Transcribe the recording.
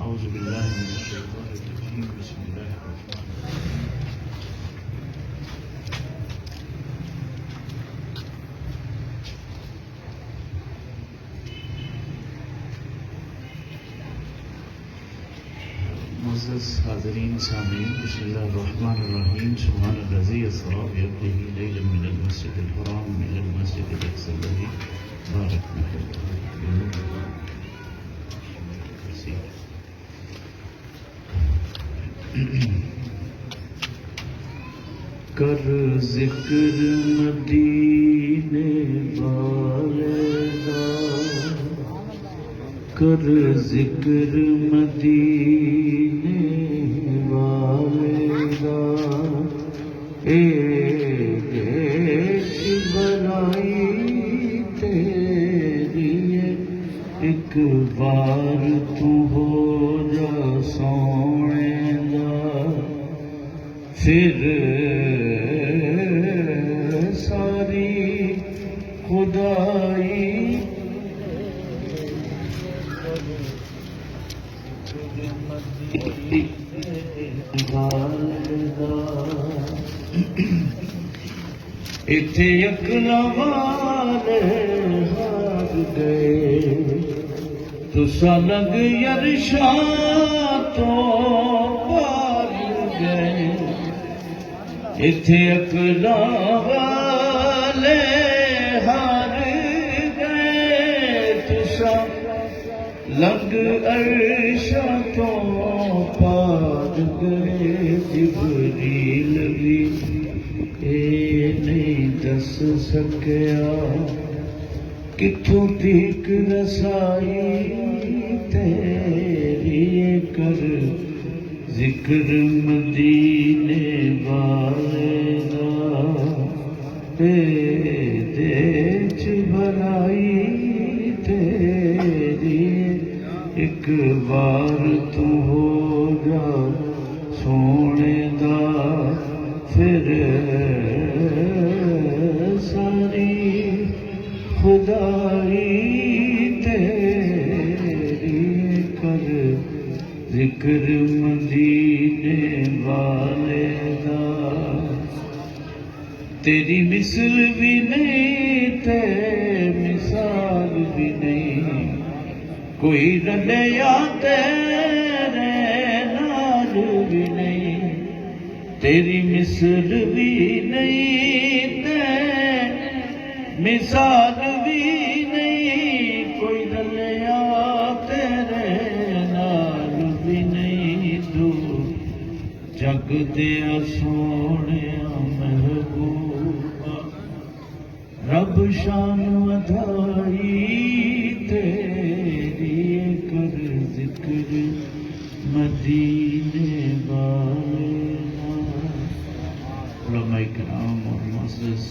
أعوذ بالله من الشيطان الرجيم بسم الله الرحمن الرحيم मुअज़्ज़ज़ हाज़रीन सामीन बिस्मिल्लाहिर्रहमानिर्रहीम सुब्हानल्लज़ी अस्रा बिअब्दिही लैलन मिनल मस्जिदिल हराम इलल मस्जिदिल अक़्सल्लज़ी बारकना कर ज़िक्र मदीने वाले दा कर ज़िक्र मदीने वाले दा भलाई तेरी एक बार तू हो जा सोने दा फिर सारी खुदाई इथे अकला वाले हार गए तुसा लग यरशा तो पार गए इथे अकला वाले हार गए तुसा लग अर्शा तो पार गए जिब्रील भी नहीं दस सकिया किथों तक रसाई तेरी कर जिक्र मदीने वाले दा दे भलाई तेरी एक बार तू हो जा सोने दा फिर सारी खुदाई तेरी कर जिक्र मदीने वाले दा तेरी मिसल भी नहीं ते मिसाल भी नहीं कोई रलिया तेरे नाल भी नहीं तेरी मिसल भी नहीं ते मिसाल भी नहीं कोई रलिया तेरे नाल भी नहीं तू जग दिया सोने महबूबा रब शान वधाई तेरी कर जिक्र मदीने वाले उलमा-ए-किराम और मुअज़्ज़ज़